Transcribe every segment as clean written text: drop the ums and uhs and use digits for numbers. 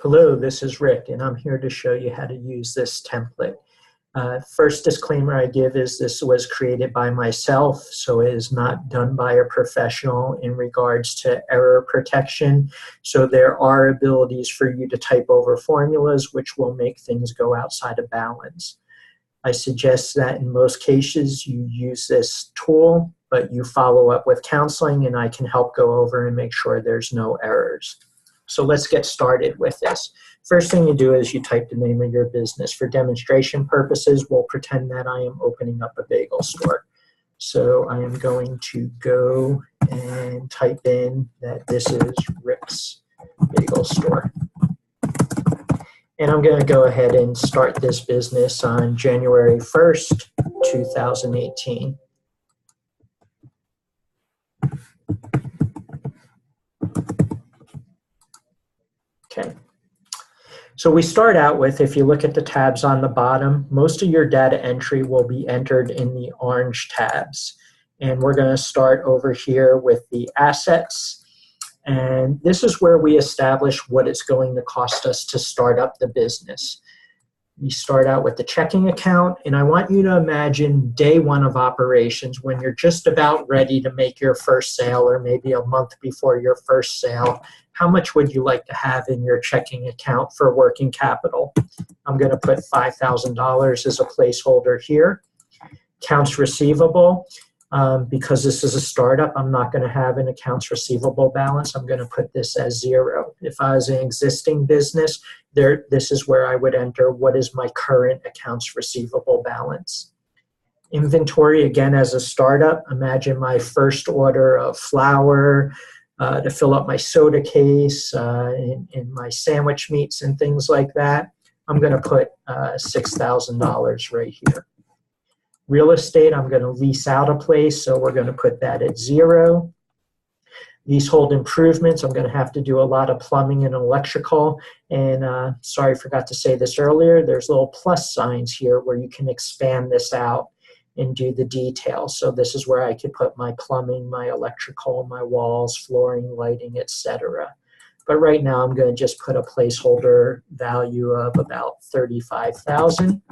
Hello, this is Rick, and I'm here to show you how to use this template. First disclaimer I give is this was created by myself, so it is not done by a professional in regards to error protection. So there are abilities for you to type over formulas which will make things go outside of balance. I suggest that in most cases you use this tool, but you follow up with counseling and I can help go over and make sure there's no errors. So let's get started with this. First thing you do is you type the name of your business. For demonstration purposes, we'll pretend that I am opening up a bagel store. So I am going to go and type in that this is Rick's Bagel Store. And I'm going to go ahead and start this business on January 1st, 2018. Okay, so we start out with, if you look at the tabs on the bottom, most of your data entry will be entered in the orange tabs. And we're going to start over here with the assets. And this is where we establish what it's going to cost us to start up the business. We start out with the checking account, and I want you to imagine day one of operations when you're just about ready to make your first sale, or maybe a month before your first sale. How much would you like to have in your checking account for working capital? I'm going to put $5,000 as a placeholder here. Accounts receivable, because this is a startup, I'm not going to have an accounts receivable balance. I'm going to put this as 0. If I was an existing business, this is where I would enter what is my current accounts receivable balance. Inventory, again, as a startup, imagine my first order of flour to fill up my soda case and my sandwich meats and things like that. I'm going to put $6,000 right here. Real estate, I'm going to lease out a place, so we're going to put that at 0. Leasehold improvements, I'm going to have to do a lot of plumbing and electrical. And sorry, I forgot to say this earlier, there's little plus signs here where you can expand this out and do the details. So this is where I could put my plumbing, my electrical, my walls, flooring, lighting, etc. But right now I'm going to just put a placeholder value of about $35,000.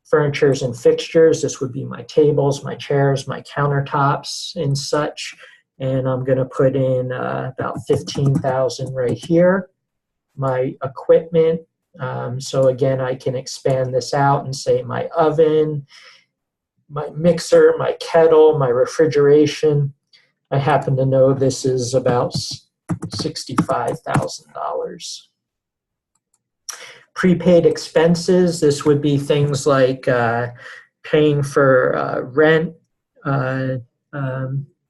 Furnitures and fixtures, this would be my tables, my chairs, my countertops and such. And I'm going to put in about $15,000 right here. My equipment, so again, I can expand this out and say my oven, my mixer, my kettle, my refrigeration. I happen to know this is about $65,000. Prepaid expenses, this would be things like paying for rent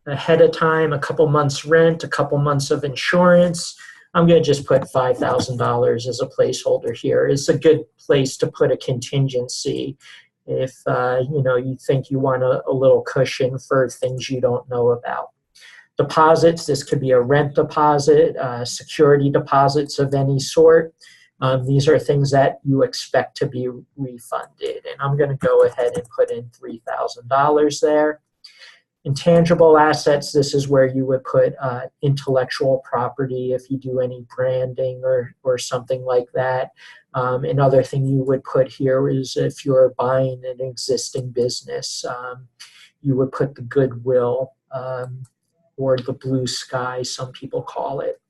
ahead of time, a couple months rent, a couple months of insurance. I'm going to just put $5,000 as a placeholder here. It's a good place to put a contingency if you think you want a little cushion for things you don't know about. Deposits, this could be a rent deposit, security deposits of any sort. These are things that you expect to be refunded. And I'm going to go ahead and put in $3,000 there. Intangible assets, this is where you would put intellectual property if you do any branding or something like that. Another thing you would put here is if you're buying an existing business, you would put the goodwill or the blue sky, some people call it.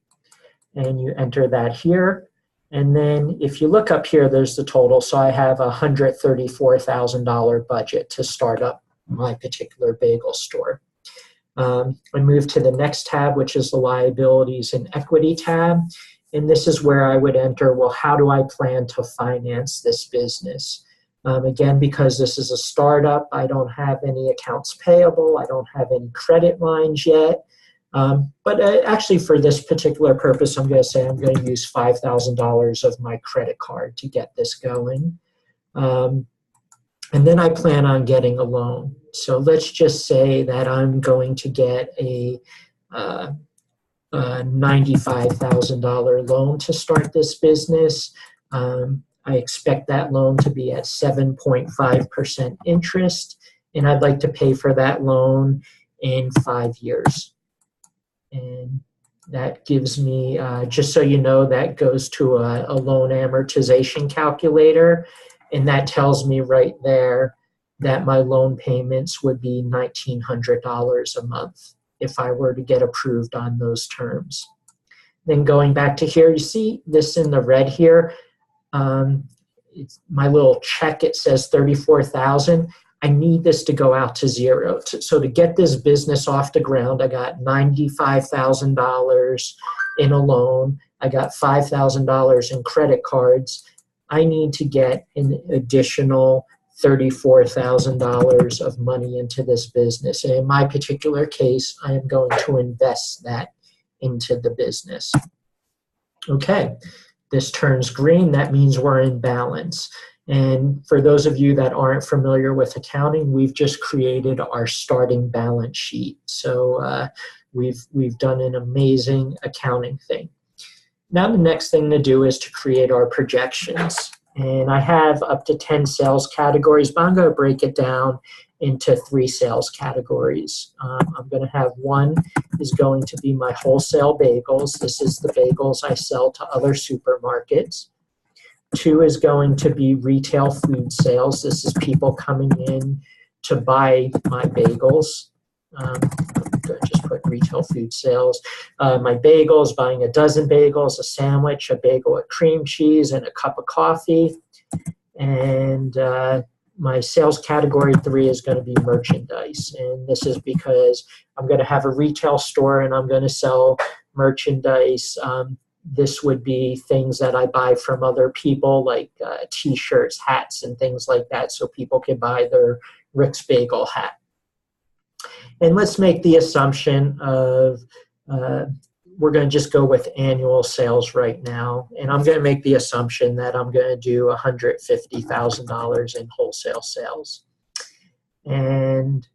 And you enter that here. And then if you look up here, there's the total. So I have a $134,000 budget to start up my particular bagel store. I move to the next tab, which is the liabilities and equity tab. And this is where I would enter, well, how do I plan to finance this business? Again, because this is a startup, I don't have any accounts payable. I don't have any credit lines yet. But actually for this particular purpose, I'm going to say I'm going to use $5,000 of my credit card to get this going. And then I plan on getting a loan. So let's just say that I'm going to get a $95,000 loan to start this business. I expect that loan to be at 7.5% interest, and I'd like to pay for that loan in 5 years. And That gives me, just so you know, that goes to a loan amortization calculator, and that tells me right there that my loan payments would be $1,900 a month if I were to get approved on those terms. Then going back to here, you see this in the red here. It's my little check, it says $34,000. I need this to go out to zero. So to get this business off the ground, I got $95,000 in a loan. I got $5,000 in credit cards. I need to get an additional $34,000 of money into this business. And in my particular case, I am going to invest that into the business. Okay, this turns green. That means we're in balance. And for those of you that aren't familiar with accounting, we've just created our starting balance sheet. So we've done an amazing accounting thing. Now the next thing to do is to create our projections. And I have up to 10 sales categories, but I'm going to break it down into 3 sales categories. I'm going to have one is going to be my wholesale bagels. This is the bagels I sell to other supermarkets. 2 is going to be retail food sales. This is people coming in to buy my bagels. I'm going to just put retail food sales. My bagels, buying a dozen bagels, a sandwich, a bagel with cream cheese, and a cup of coffee. And my sales category 3 is going to be merchandise. And this is because I'm going to have a retail store and I'm going to sell merchandise. This would be things that I buy from other people, like t-shirts, hats, and things like that, so people can buy their Rick's Bagel hat. And let's make the assumption of, we're going to just go with annual sales right now. And I'm going to make the assumption that I'm going to do $150,000 in wholesale sales. And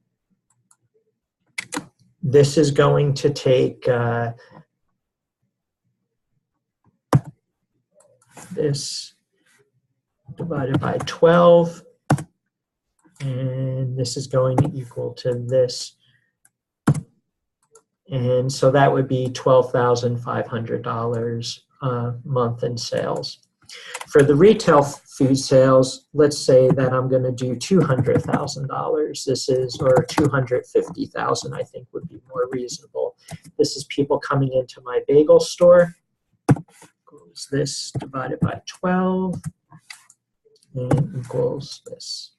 this is going to take this divided by 12. And this is going to equal to this. And so that would be $12,500 a month in sales. For the retail food sales, let's say that I'm going to do $200,000. This is, or $250,000, I think would be more reasonable. This is people coming into my bagel store. Equals this divided by 12 and equals this.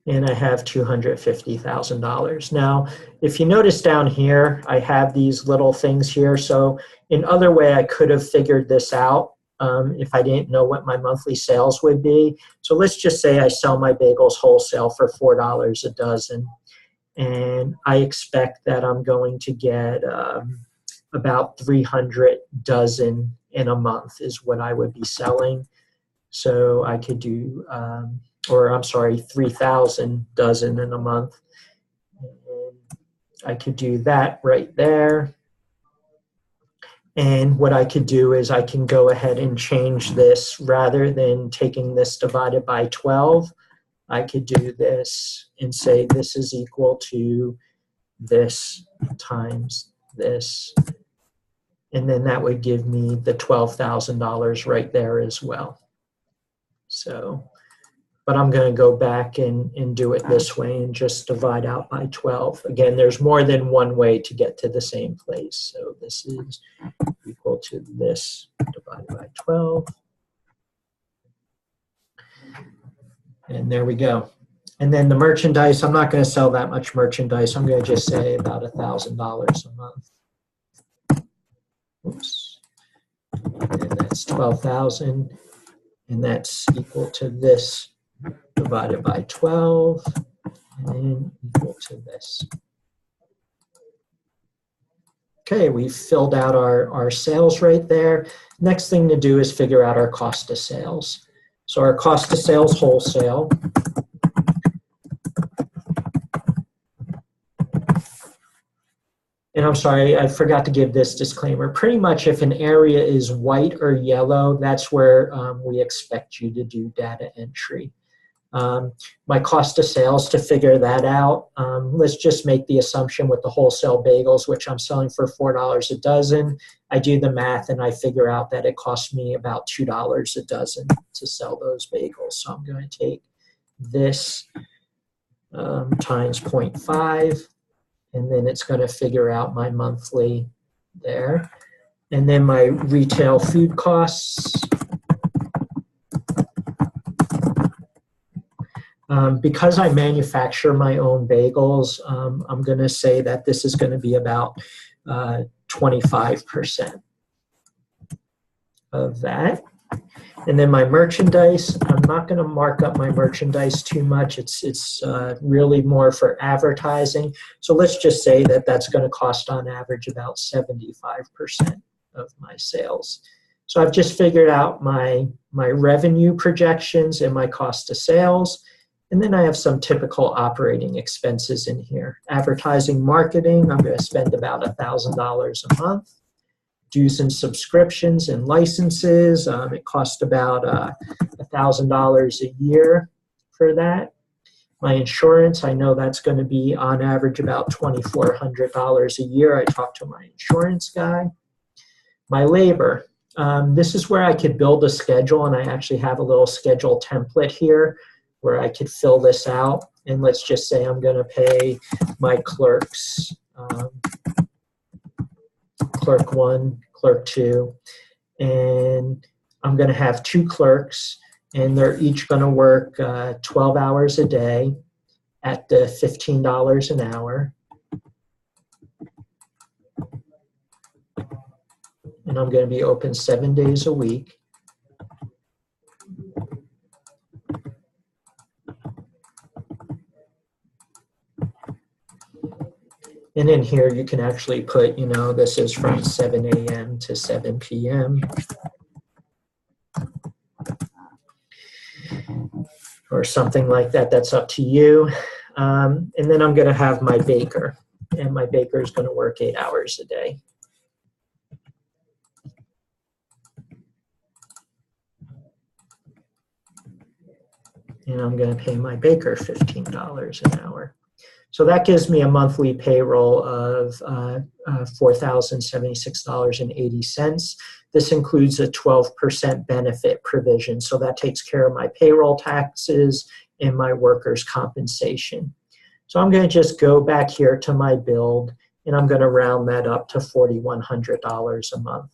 And I have $250,000. Now, if you notice down here, I have these little things here. So in other way, I could have figured this out if I didn't know what my monthly sales would be. So let's just say I sell my bagels wholesale for $4 a dozen. And I expect that I'm going to get about 300 dozen in a month is what I would be selling. So I could do, or I'm sorry, 3,000 dozen in a month. And I could do that right there. And what I could do is I can go ahead and change this rather than taking this divided by 12. I could do this and say this is equal to this times this. And then that would give me the $12,000 right there as well. So, but I'm going to go back and do it this way and just divide out by 12. Again, there's more than one way to get to the same place. So this is equal to this divided by 12. And there we go. And then the merchandise, I'm not going to sell that much merchandise. I'm going to just say about $1,000 a month. Oops. And that's 12,000. And that's equal to this divided by 12. And equal to this. Okay, we've filled out our sales right there. Next thing to do is figure out our cost of sales. So our cost of sales wholesale. And I'm sorry, I forgot to give this disclaimer. Pretty much if an area is white or yellow, that's where we expect you to do data entry. My cost of sales, to figure that out, let's just make the assumption with the wholesale bagels, which I'm selling for $4 a dozen. I do the math and I figure out that it costs me about $2 a dozen to sell those bagels. So I'm going to take this times 0.5, and then it's going to figure out my monthly there. And then my retail food costs. Because I manufacture my own bagels, I'm going to say that this is going to be about 25% of that. And then my merchandise, I'm not going to mark up my merchandise too much. It's really more for advertising. So let's just say that that's going to cost on average about 75% of my sales. So I've just figured out my revenue projections and my cost of sales. And then I have some typical operating expenses in here. Advertising, marketing, I'm going to spend about $1,000 a month. Dues and subscriptions and licenses, it costs about $1,000 a year for that. My insurance, I know that's going to be on average about $2,400 a year. I talked to my insurance guy. My labor, this is where I could build a schedule, and I actually have a little schedule template here where I could fill this out. And let's just say I'm going to pay my clerks, clerk 1, clerk 2, and I'm going to have 2 clerks, and they're each going to work 12 hours a day at the $15 an hour. And I'm going to be open 7 days a week. And in here, you can actually put, this is from 7 a.m. to 7 p.m. or something like that. That's up to you. And then I'm going to have my baker. And my baker is going to work 8 hours a day. And I'm going to pay my baker $15 an hour. So that gives me a monthly payroll of $4,076.80. This includes a 12% benefit provision. So that takes care of my payroll taxes and my workers' compensation. So I'm going to just go back here to my build, and I'm going to round that up to $4,100 a month.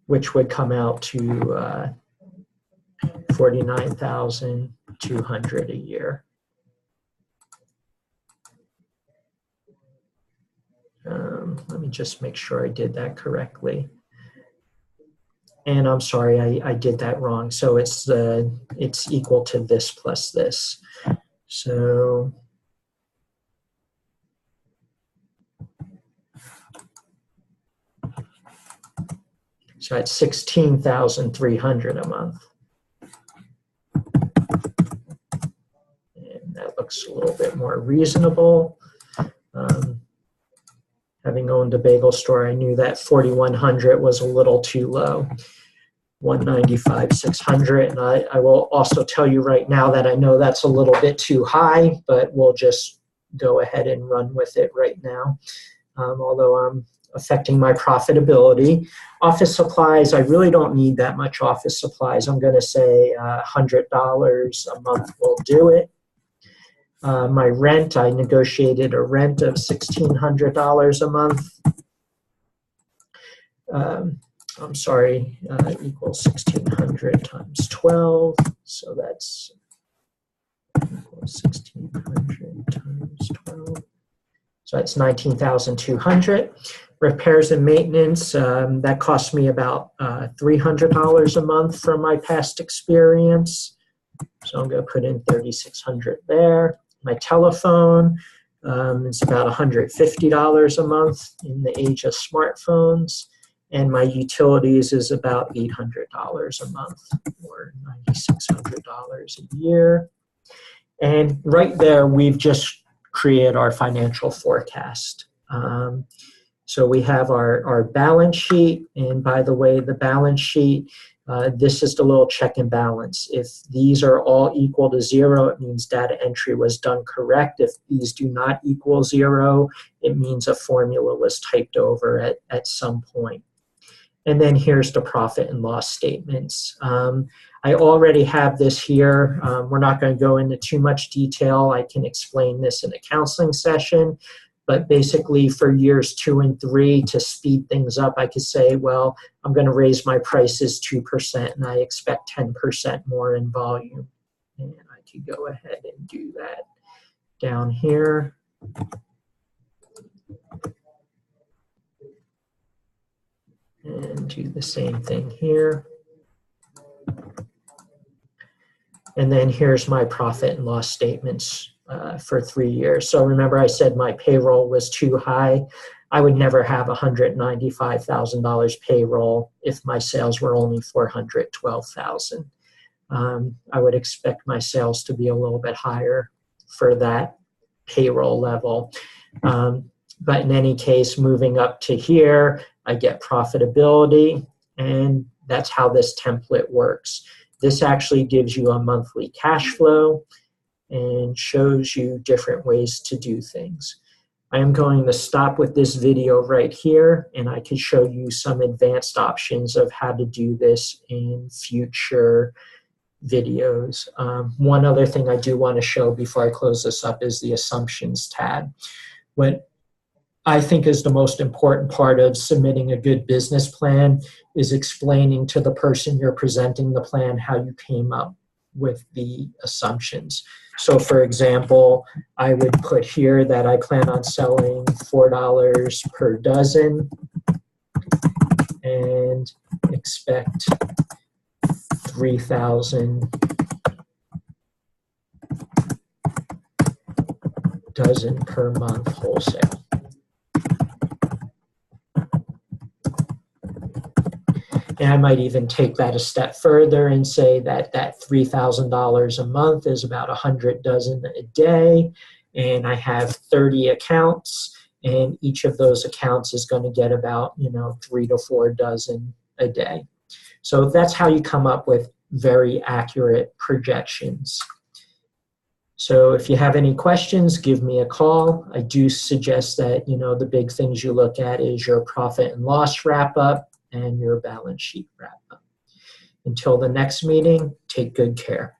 Which would come out to $49,200 a year. Let me just make sure I did that correctly. And I'm sorry, I did that wrong. So it's equal to this plus this. So it's $16,300 a month. And that looks a little bit more reasonable. Having owned a bagel store, I knew that $4,100 was a little too low. $195,600, and I will also tell you right now that I know that's a little bit too high, but we'll just go ahead and run with it right now. Although I'm affecting my profitability. Office supplies, I really don't need that much office supplies. I'm going to say $100 a month will do it. My rent, I negotiated a rent of $1,600 a month. I'm sorry, equals 1,600 times 12. So that's equals 1,600 times 12. So that's 19,200. Repairs and maintenance, that cost me about $300 a month from my past experience. So I'm going to put in 3,600 there. My telephone, it's about $150 a month in the age of smartphones. And my utilities is about $800 a month, or $9,600 a year. And right there, we've just created our financial forecast. So we have our balance sheet, and by the way, the balance sheet, this is the little check and balance. If these are all equal to 0, it means data entry was done correct. If these do not equal 0, it means a formula was typed over at some point. And then here's the profit and loss statements. I already have this here. We're not going to go into too much detail. I can explain this in a counseling session. But basically for years 2 and 3, to speed things up, I could say, well, I'm going to raise my prices 2% and I expect 10% more in volume. And I could go ahead and do that down here. And do the same thing here. And then here's my profit and loss statements for 3 years. So remember I said my payroll was too high. I would never have $195,000 payroll if my sales were only $412,000. I would expect my sales to be a little bit higher for that payroll level. But in any case, moving up to here, I get profitability, and that's how this template works. This actually gives you a monthly cash flow and shows you different ways to do things. I am going to stop with this video right here, and I can show you some advanced options of how to do this in future videos. One other thing I do want to show before I close this up is the assumptions tab. What I think is the most important part of submitting a good business plan is explaining to the person you're presenting the plan how you came up with the assumptions. So for example, I would put here that I plan on selling $4 per dozen and expect 3,000 dozen per month wholesale. And I might even take that a step further and say that that $3,000 a month is about 100 dozen a day, and I have 30 accounts, and each of those accounts is going to get about 3 to 4 dozen a day. So that's how you come up with very accurate projections. So if you have any questions, give me a call. I do suggest that the big things you look at is your profit and loss wrap up and your balance sheet wrap up. Until the next meeting, take good care.